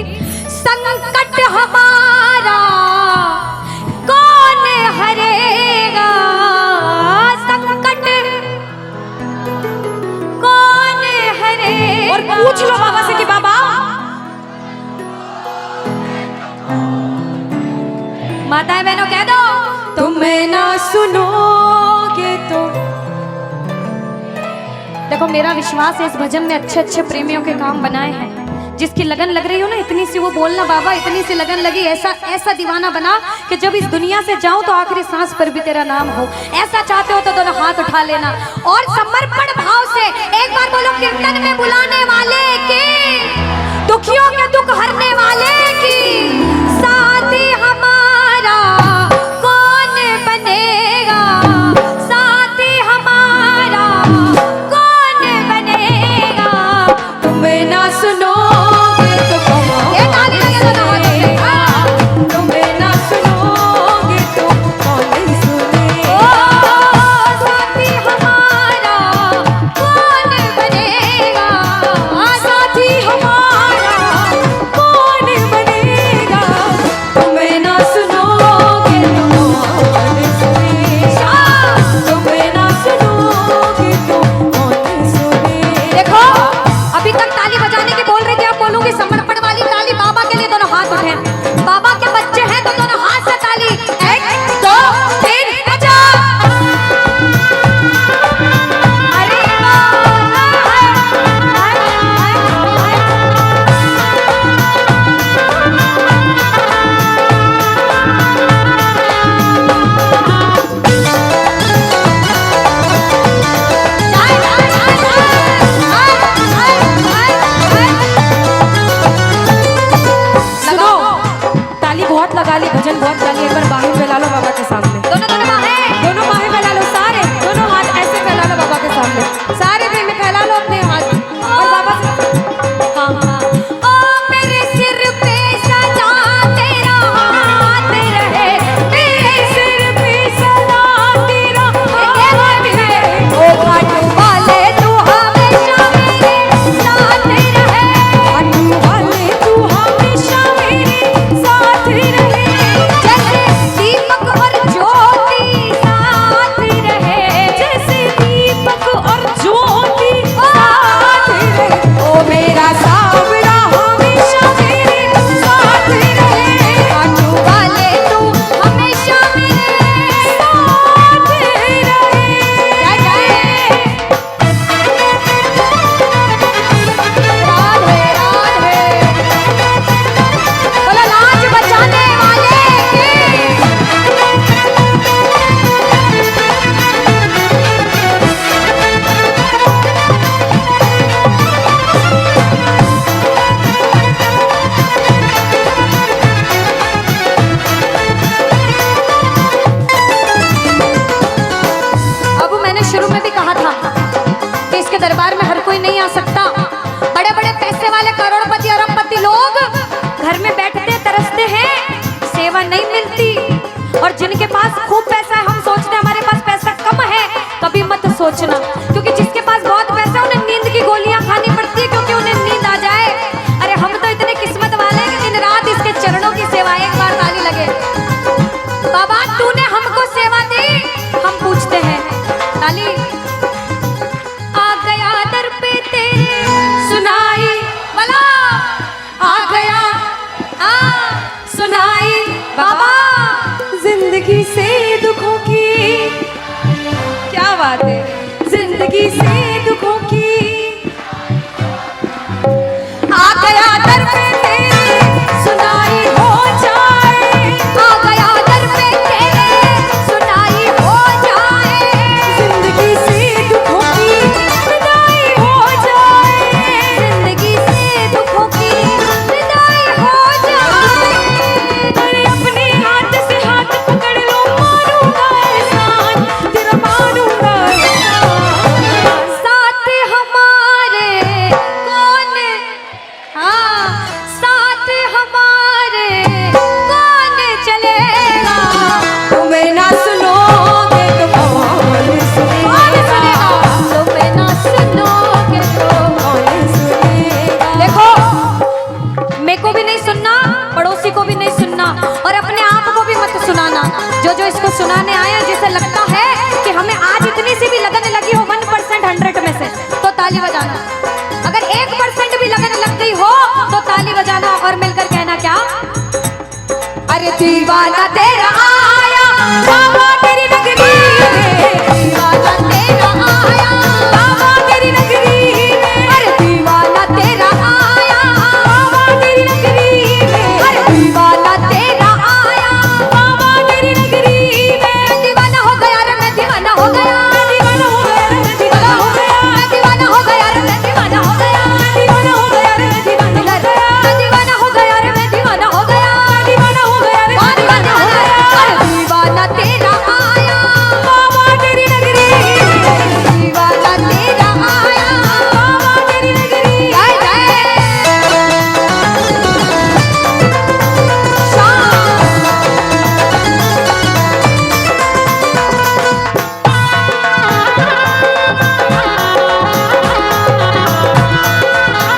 संकट हमारा कौन हरेगा, संकट कौन हरेगा। और पूछ लो बाबा से कि बाबा माताएं बहनों कह दो, तुम्हें ना सुनोगे तो। देखो मेरा विश्वास है इस भजन में अच्छे अच्छे प्रेमियों के काम बनाए हैं। जिसकी लगन लग रही हो ना, इतनी सी वो बोलना बाबा, इतनी सी लगन लगी, ऐसा ऐसा दीवाना बना कि जब इस दुनिया से जाऊं तो आखिरी सांस पर भी तेरा नाम हो। ऐसा चाहते हो तो दोनों हाथ उठा लेना और समर्पण भाव से एक बार बोलो, कीर्तन में बुलाने वाले की, दुखियों के दुख हरने वाले की, साथी हमारा कौन बनेगा, साथी हमारा कौन बनेगा। तुम्हें ना सुनो ये ताली लगे दोनों हाथों से। तुम्हें ना सुनोगे तो कौन सुनेगा। साथी हमारा कौन बनेगा, साथी हमारा कौन बनेगा। तुम्हें ना सुनोगे तो कौन सुनेगा। तुम्हें ना सुनोगे तो कौन सुनेगा। देखो अभी तक ताली बजाने की बोल रही थी, अब बोलूंगी समर्पण वाली ताली। बाबा के लिए दोनों हाथ उठे, बाबा के बच्चे हैं तो दोनों हाथ से ताली। 1 2 3 बजा। अरे सुनो, ताली बहुत लगा ली, भजन बहुत गा ली, एक बार बाहें फैला लो बाबा के सामने। दोनों दोनों बाहें, दोनों बाहें फैला लो, सारे दोनों हाथ ऐसे फैला लो बाबा के सामने। सारे प्रेमी फैला लो अपने हाथ और बाबा से हाँ हाँ। ओ मेरे सिर पे सदा तेरा हाथ रहे, मेरे सिर पे सदा तेरा हाथ रहे। ओ घाट वाले तू हमेशा मेरे साथ रहे, घाट वाले तू हमेशा मेरे साथ रहे। जैसे दीपक और ज्योति तरसते हैं, सेवा नहीं मिलती। और जिनके पास खूब पैसा है, हम सोचते हैं हमारे पास पैसा कम है, कभी मत सोचना, क्योंकि जिसके पास बहुत पैसा है उन्हें नींद की गोलियां खानी पड़ती है, क्योंकि उन्हें नींद आ जाए। अरे हम तो इतने किस्मत वाले हैं कि दिन रात इसके चरणों की सेवा, एक बार ताली लगे। बाबा तूने हमको सेवा दी, हम पूछते हैं ताली। आ गया दर पे तेरे सुनाई वाला, आ गया सुनाई बाबा जिंदगी से दुखों की, क्या बात है, जिंदगी से दुखों की, आ गया दर पे तेरे सुनाई हो जाए, आ गया दर पे तेरे सुनाई हो जाए, जिंदगी से दुखों की विदाई हो जाए, जिंदगी से दुखों की विदाई हो जाए। अरे अपने हाथ से हाथ पकड़ लो, मारूंगा एहसान, तेरा मारूंगा एहसान। साथ हमारे कौन, हाँ साथ हमारे कौन चलेगा, तुम्हें ना सुनोगे तो कौन सुनेगा, तुम्हें ना सुनोगे तो। कौन सुनेगा। देखो, मेरे को भी नहीं सुनना, पड़ोसी को भी नहीं सुनना, और अपने आप को भी मत सुनाना। जो इसको सुनाने आए, जिसे लगता है कि हमें आज इतनी सी भी लगन लगी हो 1% 100 में से, तो ताली बजाना। अगर 1% भी लगन लग गई हो तो ताली बजाना और मिलकर कहना क्या, अरे दीवाना तेरा आया बाबा तेरी नगरी में, दीवाना तेरा आया बाबा तेरी नगरी में, अरे दीवाना तेरा आया बाबा तेरी नगरी में, अरे दीवाना तेरा आया बाबा तेरी नगरी में। दीवाना हो गया रे मैं, दीवाना हो गया, दीवाना हो गया रे मैं, दीवाना हो गया, दीवाना हो गया रे मैं, दीवाना हो गया, दीवाना हो गया रे मैं, दीवाना हो गया, दीवाना हो गया रे मैं, दीवाना हो गया, दीवाना हो गया रे मैं, दीवाना हो गया। अरे दीवाना तेरा आया बाबा तेरी नगरी में, दीवाना तेरा आया बाबा तेरी नगरी। जय जय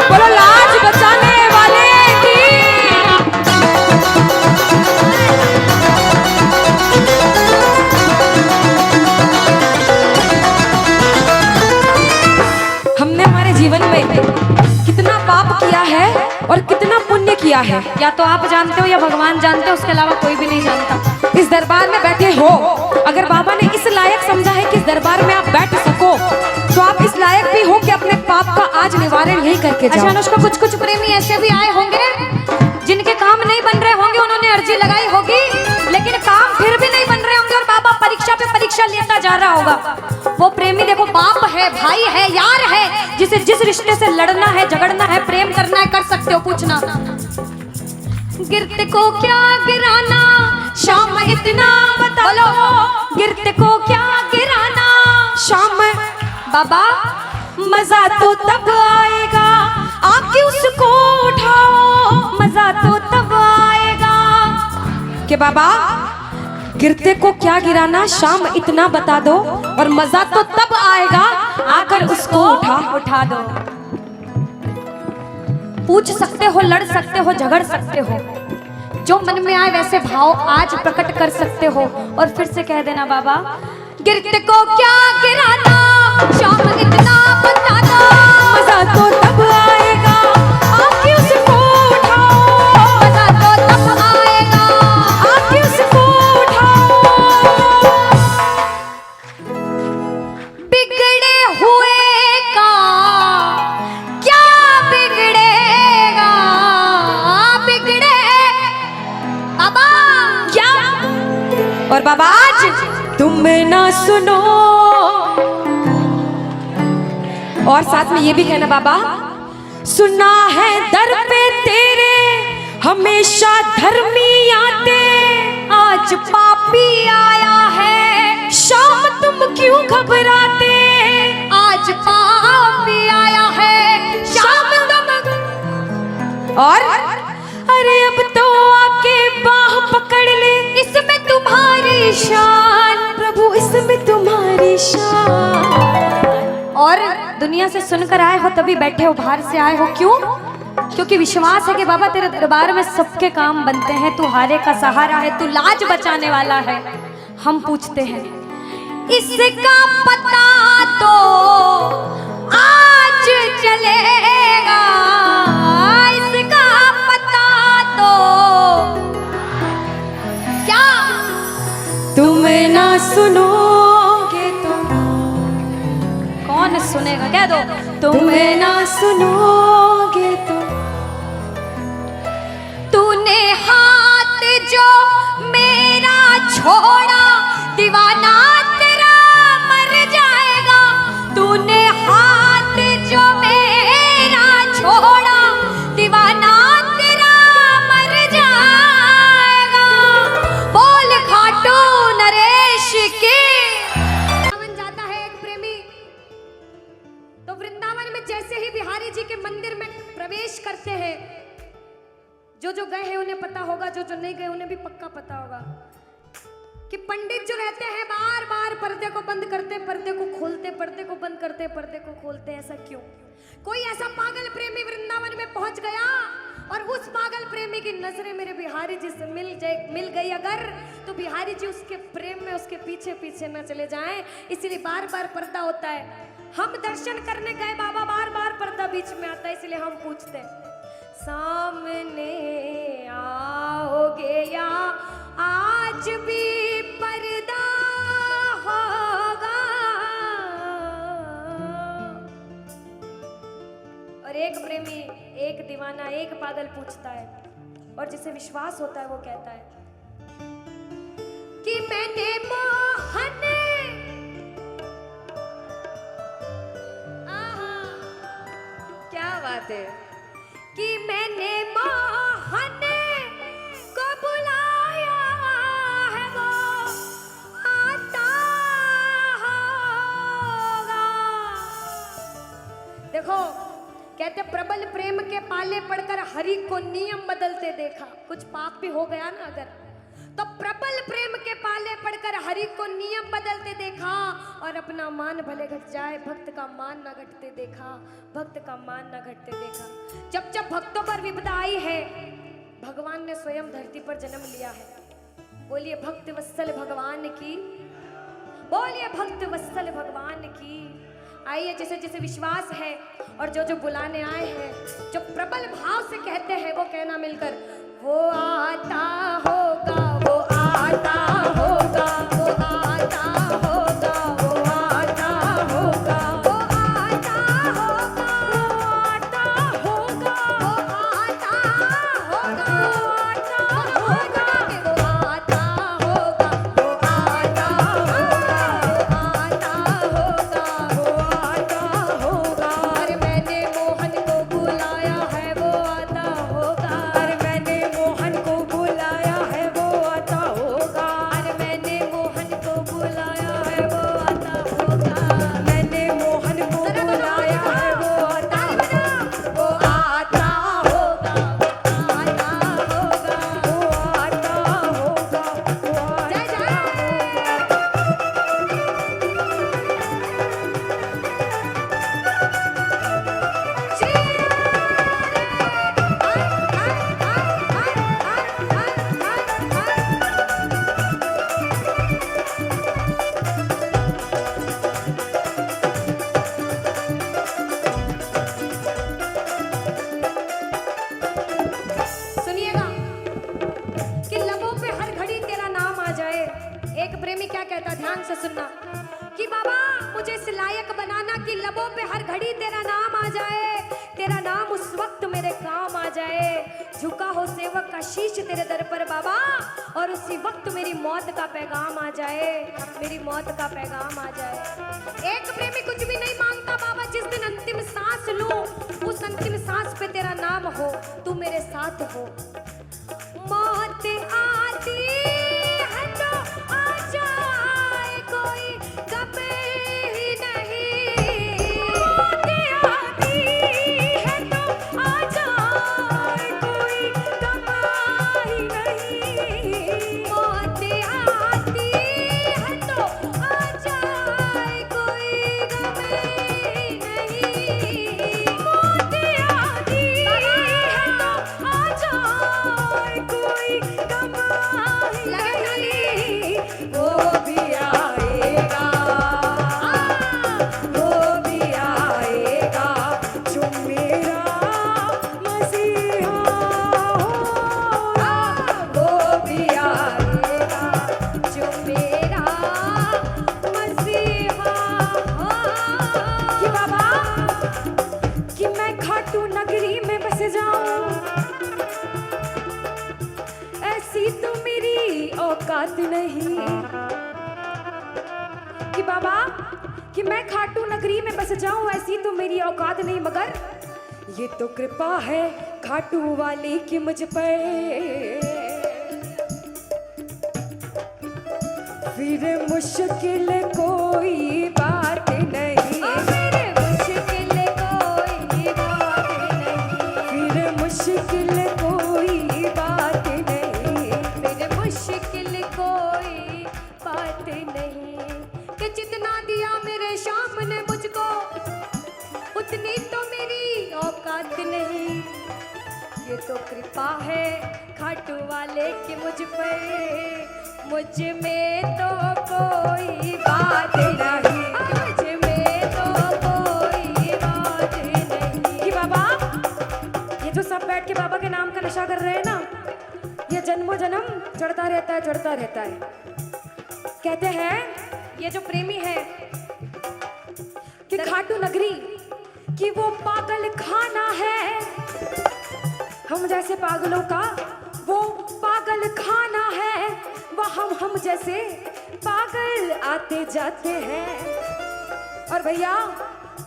बोलो लाज बचाने वाले की। हमने हमारे जीवन में कितना पाप किया है और कितना पुण्य किया है, या तो आप जानते हो या भगवान जानते हो, उसके अलावा कोई भी नहीं जानता। इस दरबार में बैठे हो, अगर बाबा ने इस लायक समझा है कि इस दरबार में आप बैठ सको, तो आप इस लायक भी हो कि अपने पाप का आज निवारण यही करके जाओ। अच्छा अनुष्का, कुछ प्रेमी ऐसे भी आए होंगे जिनके काम नहीं बन रहे होंगे, उन्होंने अर्जी लगाई होगी, लेकिन काम फिर भी नहीं बन रहे होंगे, और बाबा परीक्षा पे परीक्षा लेता जा रहा होगा। वो प्रेमी देखो, बाप है, भाई है, यार है, जिसे जिस रिश्ते से लड़ना है, झगड़ना है, प्रेम करना है, कर सकते हो। पूछना गिरते को क्या गिराना, शाम इतना बता लो, गिरते को क्या गिराना शाम बाबा, मजा तो तब आएगा आके उसको उठाओ, मजा तो तब आएगा कि बाबा गिरते को क्या गिराना, शाम इतना बता दो, और मजा तो तब आएगा आकर उसको उठा दो। पूछ सकते हो, लड़ सकते हो, झगड़ सकते हो, जो मन में आए वैसे भाव आज प्रकट कर सकते हो, और फिर से कह देना बाबा, गिरते को क्या गिराना, शाम इतना बता दो, मजा तो तब आएगा आके उसको उठाओ, मजा तो तब आएगा आके उसको उठाओ। बिगड़े हुए का क्या बिगड़ेगा, बिगड़े बाबा क्या। और बाबा आज तुम ना सुनो, और साथ में ये भी कहना बाबा, सुना है दर पे तेरे हमेशा धर्मी आते, आज पापी आया है, शाम तुम क्यों घबराते, आज पापी आया है, शाम तुम। और अरे अब तो और दुनिया से सुनकर आए हो तभी बैठे हो, बाहर से आए हो क्यों? क्योंकि विश्वास है कि बाबा तेरे दरबार में सबके काम बनते हैं, तू हारे का सहारा है, तू लाज बचाने वाला है। हम पूछते हैं इसका पता तो आज चलेगा, इसका पता तो क्या तुम ना सुनोगे तो कौन सुनेगा? कह दो तुम ना सुनोगे तो तूने हाथ जो मेरा छोड़ा दीवाना तेरा मर जाएगा, तूने हाथ जो मेरा छोड़ा दीवाना तेरा मर जाएगा। बोल खाटू नरेश की। वृंदावन जाता है एक प्रेमी, तो वृंदावन में जैसे ही बिहारी जी के मंदिर में प्रवेश करते हैं, जो गए हैं उन्हें पता होगा, जो नहीं गए उन्हें भी पक्का पता होगा कि पंडित जो रहते हैं बार बार पर्दे को बंद करते, पर्दे को खोलते, पर्दे को बंद करते, पर्दे को खोलते। ऐसा क्यों? कोई ऐसा पागल प्रेमी वृंदावन में पहुंच गया और उस पागल प्रेमी की नजरें मेरे बिहारी जी से मिल गई अगर, तो बिहारी जी उसके प्रेम में उसके पीछे पीछे न चले जाएं, इसलिए बार बार पर्दा होता है। हम दर्शन करने गए बाबा, बार बार पर्दा बीच में आता है, इसलिए हम पूछते हैं सामने आओगे या आज भी पर्दा होगा? और एक प्रेमी, एक दीवाना, एक पागल पूछता है, और जिसे विश्वास होता है वो कहता है कि मैंने मोहन, क्या बात है, कि मैंने मोहन को बुलाया है, वो आता होगा। देखो कहते प्रबल प्रेम के पाले पड़कर हरि को नियम बदलते देखा। कुछ पाप भी हो गया ना अगर, तो प्रबल प्रेम के पाले पड़कर हरि को नियम बदलते देखा, और अपना मान भले घट जाए भक्त का मान न घटते देखा, भक्त का मान न घटते देखा। जब जब भक्तों पर विपदा आई है, भगवान ने स्वयं धरती पर जन्म लिया है। बोलिए भक्त वत्सल भगवान की, बोलिए भक्त वत्सल भगवान की। आइए जिसे जिसे विश्वास है और जो बुलाने आए हैं, जो प्रबल भाव से कहते हैं, वो कहना मिलकर, वो आता होगा, वो आता होगा, वो आता होगा, वो आता होगा, वो आता होगा, वो आता होगा, वो आता होगा, वो आता होगा, वो आता होगा, वो आता होगा, वो आता होगा। अरे मैंने मोहन को बुलाया है, वो आता होगा। अरे मैंने मोहन को बुलाया है, वो आता होगा। अरे मैंने मोहन को बुलाया है, वो आता होगा। मैंने मोहन को बुलाया है, वो आता होगा, वो आता होगा, वो आता होगा, वो आता होगा, वो आता होगा। सुनिएगा कि लबों पे हर घड़ी तेरा नाम आ जाए। एक प्रेमी क्या कहता, ध्यान से सुनना, कि बाबा मुझे इस लायक बनाना कि लबों पे हर घड़ी तेरा नाम आ जाए, तेरा नाम उस वक्त मेरे काम आ जाए। झुका हो सेवक का शीश तेरे दर पर बाबा, और उसी वक्त मेरी मौत का पैगाम आ जाए, मेरी मौत का पैगाम आ जाए। एक प्रेमी कुछ भी नहीं मांगता बाबा, जिस दिन अंतिम सांस लूं उस अंतिम सांस पे तेरा नाम हो, तू मेरे साथ हो। मौत आती है तो आ जाए, कोई गम ही नहीं। मौत आती है तो आ जाए, कोई गम ही नहीं। मौत आती है तो आ जाए, कोई गम ही औकात नहीं कि बाबा कि मैं खाटू नगरी में बस जाऊं, ऐसी तो मेरी औकात नहीं, मगर ये तो कृपा है खाटू वाले की मुझ पर। फिर मुश्किल कोई बात नहीं, फिर मुश्किल कोई बात नहीं, फिर मुश्किल कोई बात नहीं, फिर मुश्किल कोई बात नहीं कि जितना दिया मेरे शाम ने मुझको उतनी तो मेरी औकात नहीं। ये तो कृपा है खाटू वाले की मुझ पर, मुझ में तो कोई बात नहीं, मुझ में तो कोई बात नहीं। कि बाबा ये जो सब बैठ के बाबा के नाम का नशा कर रहे हैं ना, ये जन्मों जन्म चढ़ता रहता है, चढ़ता रहता है। कहते हैं ये जो प्रेमी है कि खाटू नगरी कि वो पागल खाना है, हम जैसे पागलों का वो पागल खाना है, वह हम जैसे पागल आते जाते हैं। और भैया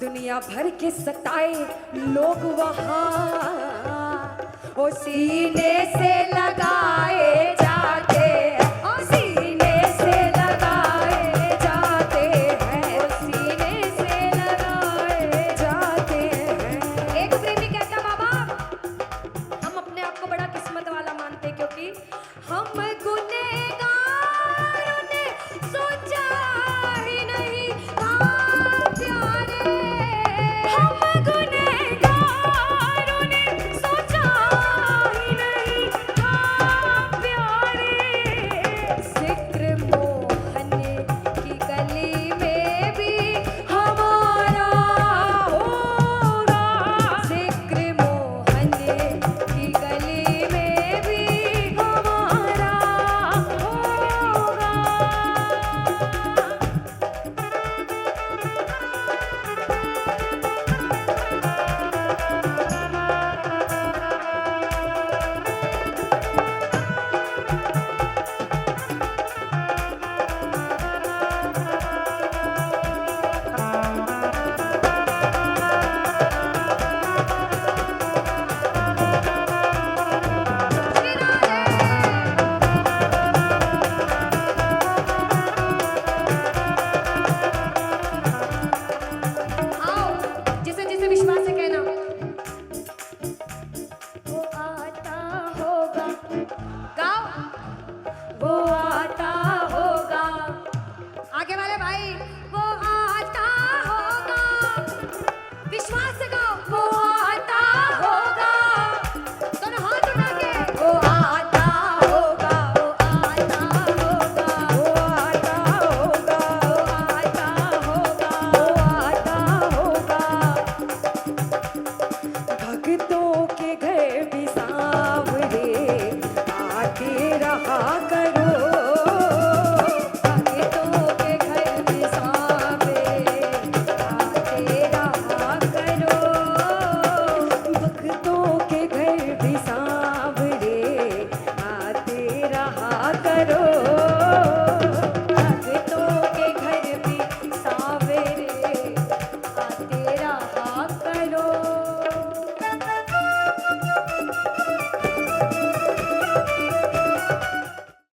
दुनिया भर के सताए लोग वहाँ ओ सीने से लगाए जाते हैं, ओ सीने से लगाए जाते हैं, ओ सीने से लगाए जाते हैं। एक प्रेमी कहता बाबा हम अपने आप को बड़ा किस्मत वाला मानते क्योंकि हम